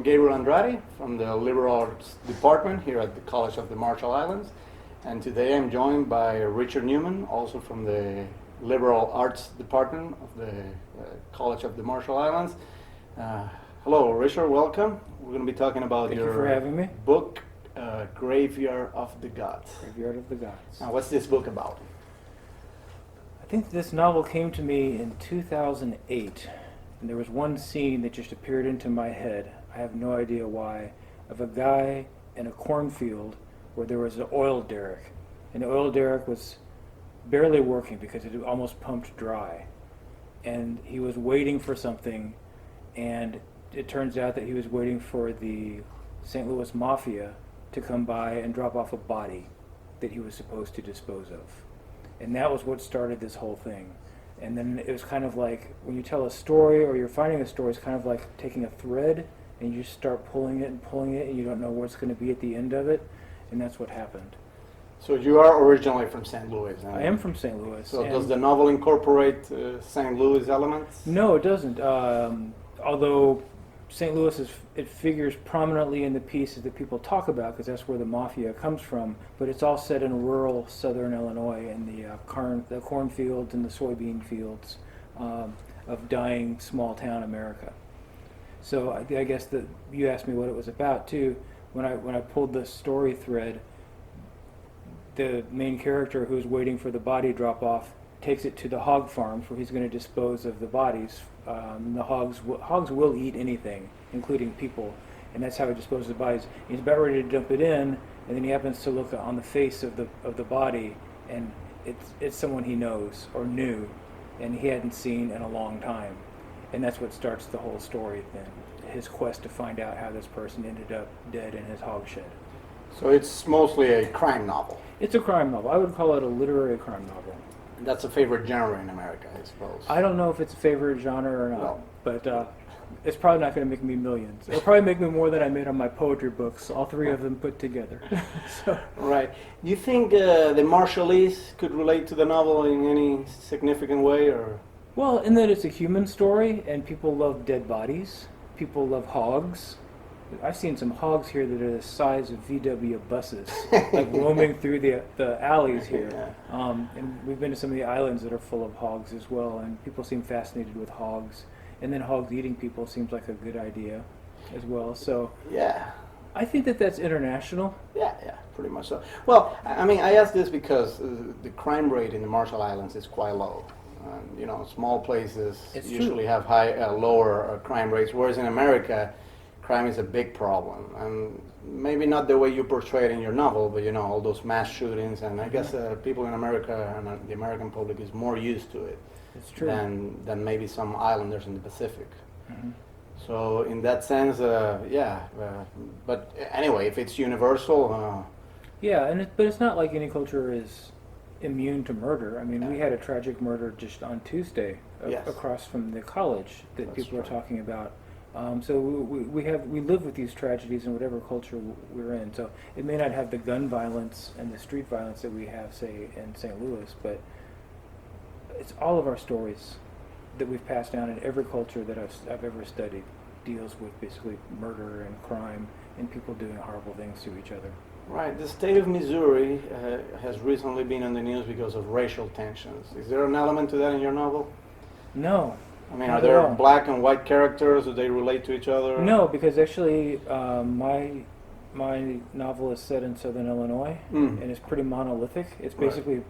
Gabriel Andrade from the Liberal Arts Department here at the College of the Marshall Islands. And today I'm joined by Richard Newman, also from the Liberal Arts Department of the College of the Marshall Islands. Hello, Richard, welcome. We're going to be talking about Thank you for having me. book, Graveyard of the Gods. Graveyard of the Gods. Now, what's this book about? I think this novel came to me in 2008, and there was one scene that just appeared into my head. I have no idea why, of a guy in a cornfield where there was an oil derrick, and the oil derrick was barely working because it had almost pumped dry, and he was waiting for something, and it turns out that he was waiting for the St. Louis Mafia to come by and drop off a body that he was supposed to dispose of. And that was what started this whole thing. And then it was kind of like when you tell a story or you're finding a story, it's kind of like taking a thread and you just start pulling it and you don't know what's going to be at the end of it. And that's what happened. So you are originally from St. Louis? I am from St. Louis. So does the novel incorporate St. Louis elements? No, it doesn't. Although St. Louis it figures prominently in the pieces that people talk about because that's where the mafia comes from. But it's all set in rural southern Illinois in the cornfields and the soybean fields of dying small town America. So I guess that you asked me what it was about too. When I pulled the story thread, the main character who's waiting for the body drop off takes it to the hog farms where he's going to dispose of the bodies. The hogs will eat anything, including people, and that's how he disposes of the bodies. He's about ready to dump it in, and then he happens to look on the face of the body, and it's someone he knows or knew, and he hadn't seen in a long time, and that's what starts the whole story then. His quest to find out how this person ended up dead in his hog shed. So it's mostly a crime novel. It's a crime novel. I would call it a literary crime novel. That's a favorite genre in America, I suppose. I don't know if it's a favorite genre or not, No. but it's probably not going to make me millions. It'll probably make me more than I made on my poetry books, all three of them put together. So. Right. Do you think the Marshallese could relate to the novel in any significant way, or? Well, in that it's a human story, and people love dead bodies. People love hogs. I've seen some hogs here that are the size of VW buses, like roaming through the alleys here. Yeah. And we've been to some of the islands that are full of hogs as well, and people seem fascinated with hogs. And then hogs eating people seems like a good idea as well. So Yeah. I think that that's international. Yeah, pretty much so. Well, I mean, I ask this because the crime rate in the Marshall Islands is quite low. Small places It's usually true. have lower crime rates, whereas in America, crime is a big problem. And maybe not the way you portray it in your novel, but all those mass shootings, and I guess people in America and the American public is more used to it It's true. than maybe some islanders in the Pacific. Mhm. So in that sense, but anyway, if it's universal, Yeah, but it's not like any culture is immune to murder. I mean, Yeah. we had a tragic murder just on Tuesday Yes. across from the college that That's people are right. talking about. So we live with these tragedies in whatever culture we're in. So it may not have the gun violence and the street violence that we have, say, in St. Louis, but it's all of our stories that we've passed down in every culture that I've ever studied deals with basically murder and crime and people doing horrible things to each other. right, the state of Missouri has recently been in the news because of racial tensions. Is there an element to that in your novel? No. I mean, Not are at there all. black and white characters? Do they relate to each other? No, because actually my novel is set in southern Illinois, Mm. and it's pretty monolithic. It's Right. basically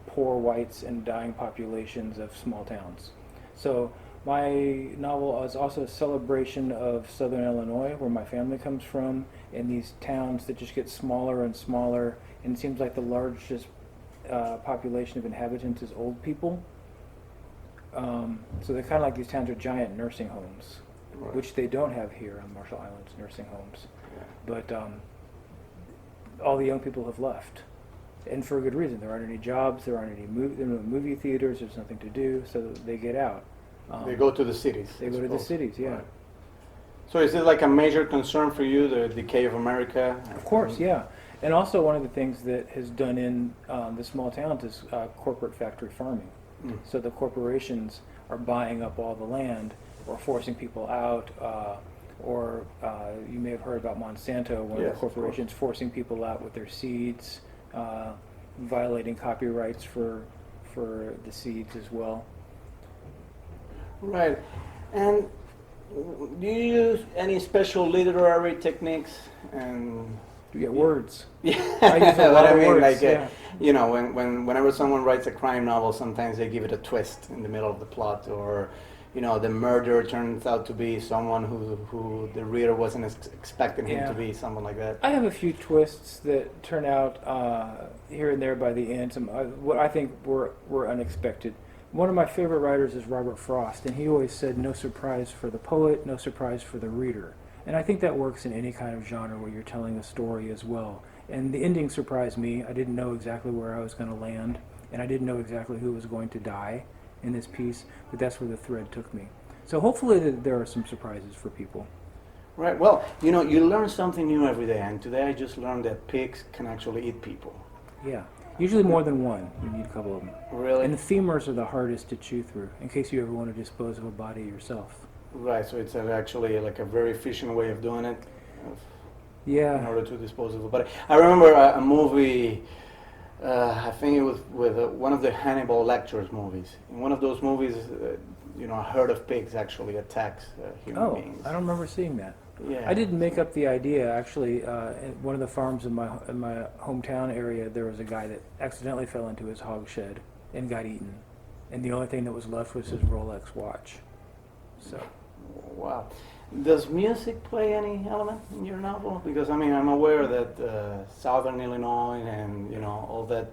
poor whites and dying populations of small towns. So my novel is also a celebration of southern Illinois, where my family comes from, and these towns that just get smaller and smaller, and it seems like the largest population of inhabitants is old people. So they're kind of like these towns are giant nursing homes, Right. which they don't have here on Marshall Islands, nursing homes. Yeah. But all the young people have left, and for a good reason. There aren't any jobs, there aren't any movie theaters, there's nothing to do, so they get out. They go to the cities. They I go to the suppose. cities, yeah. Right. So is it like a major concern for you, the decay of America? Of course, yeah. And also one of the things that has done in the small towns is corporate factory farming. Mm. So the corporations are buying up all the land or forcing people out or you may have heard about Monsanto, one of Yes, the corporations forcing people out with their seeds, violating copyrights for the seeds as well. Right. And do you use any special literary techniques? And You get words. yeah, I use a lot but I of mean, words, like, yeah. you know, whenever someone writes a crime novel, sometimes they give it a twist in the middle of the plot, or, you know, the murderer turns out to be someone who the reader wasn't expecting him Yeah. to be, someone like that. I have a few twists that turn out here and there by the end. Some what I think were unexpected. One of my favorite writers is Robert Frost, and he always said, "No surprise for the poet, no surprise for the reader." And I think that works in any kind of genre where you're telling a story as well. And the ending surprised me. I didn't know exactly where I was going to land, and I didn't know exactly who was going to die in this piece, but that's where the thread took me. So hopefully there are some surprises for people. Right. Well, you know, you learn something new every day, and today I just learned that pigs can actually eat people. Yeah, usually more than one. You need a couple of them. Really? And the femurs are the hardest to chew through, in case you ever want to dispose of a body yourself. Right. So it's actually like a very efficient way of doing it. In Yeah. order to dispose of a body. I remember a movie, I think it was with one of the Hannibal Lecter's movies. In one of those movies, you know, a herd of pigs actually attacks human Oh, beings. I don't remember seeing that. Yeah. I didn't make up the idea. Actually, at one of the farms in my hometown area, there was a guy that accidentally fell into his hog shed and got eaten. And the only thing that was left was his Rolex watch. So. Wow. Does music play any element in your novel? Because I mean, I'm aware that Southern Illinois and you know all that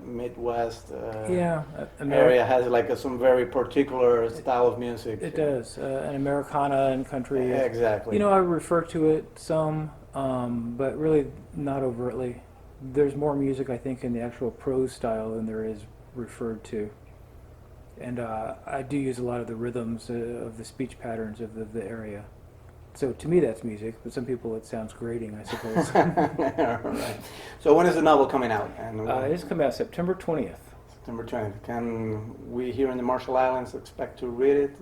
Midwest Yeah, area has like some very particular style of music. It does, and Americana and country. Exactly. You know, I refer to it some, but really not overtly. There's more music, I think, in the actual prose style than there is referred to. And I do use a lot of the rhythms of the speech patterns of the area. So to me that's music, but some people it sounds grating, I suppose. Right. So when is the novel coming out? And It's coming out September 20th. September 20th. Can we here in the Marshall Islands expect to read it?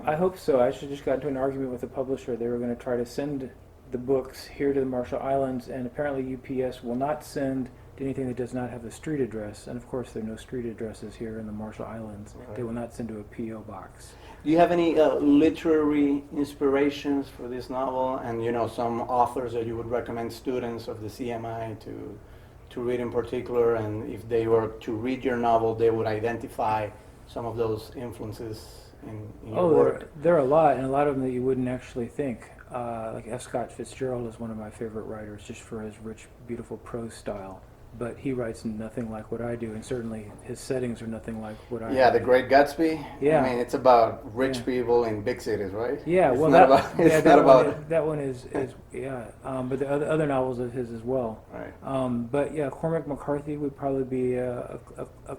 I hope so. I actually just got into an argument with the publisher. They were going to try to send the books here to the Marshall Islands, and apparently UPS will not send anything that does not have a street address. And of course there are no street addresses here in the Marshall Islands. Right. They will not send to a P.O. box. Do you have any literary inspirations for this novel, and you know some authors that you would recommend students of the CMI to read in particular, and if they were to read your novel, they would identify some of those influences in your work? There are a lot, and a lot of them that you wouldn't actually think. Like F. Scott Fitzgerald is one of my favorite writers, just for his rich, beautiful prose style. But he writes nothing like what I do, and certainly his settings are nothing like what I do. Yeah, The Great Gatsby. Yeah. I mean, it's about rich Yeah. people in big cities, right? Yeah, It's well, not that, about, it's yeah, not that, about. one, that one is yeah. But the other novels of his as well. Right. But yeah, Cormac McCarthy would probably be a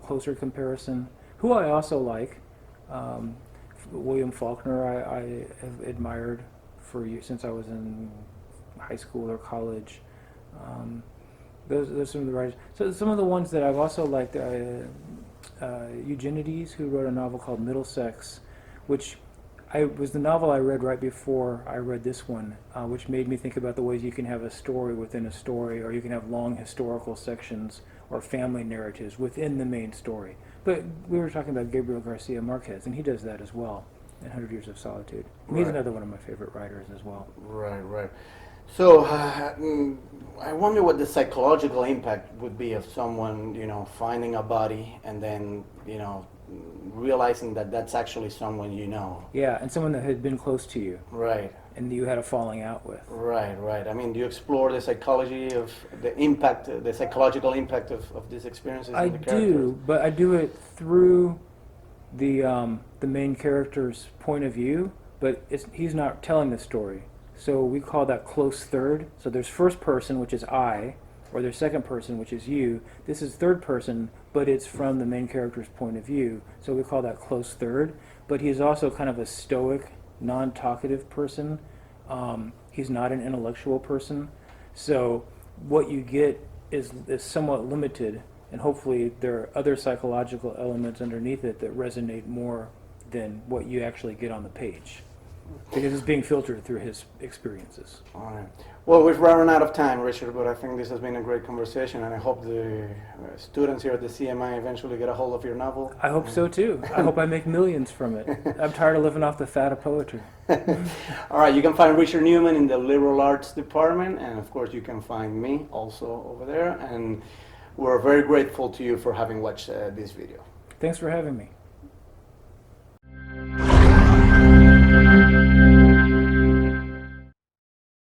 closer comparison. Who I also like, William Faulkner. I have admired for years since I was in high school or college. Those are some of the writers. So some of the ones that I've also liked, Eugenides, who wrote a novel called Middlesex, which was the novel I read right before I read this one, which made me think about the ways you can have a story within a story, or you can have long historical sections or family narratives within the main story. But we were talking about Gabriel Garcia Marquez, and he does that as well in 100 Years of Solitude. And he's Right. another one of my favorite writers as well. Right. So I wonder what the psychological impact would be of someone, you know, finding a body and then, you know, realizing that that's actually someone you know. Yeah, and someone that had been close to you Right. and you had a falling out with. Right. I mean, do you explore the psychology of the impact, the psychological impact of these experiences I in the characters? do, but I do it through the main character's point of view, but he's not telling the story. So we call that close third. So there's first person, which is I, or there's second person, which is you. This is third person, but it's from the main character's point of view. So we call that close third. But he's also kind of a stoic, non-talkative person. He's not an intellectual person. So what you get is somewhat limited, and hopefully there are other psychological elements underneath it that resonate more than what you actually get on the page. because it's being filtered through his experiences. All right. Well, we've run out of time, Richard, but I think this has been a great conversation, and I hope the students here at the CMI eventually get a hold of your novel. I hope so too. I hope I make millions from it. I'm tired of living off the fat of poetry. All right, you can find Richard Newman in the Liberal Arts Department, and of course you can find me also over there, and we're very grateful to you for having watched this video. Thanks for having me.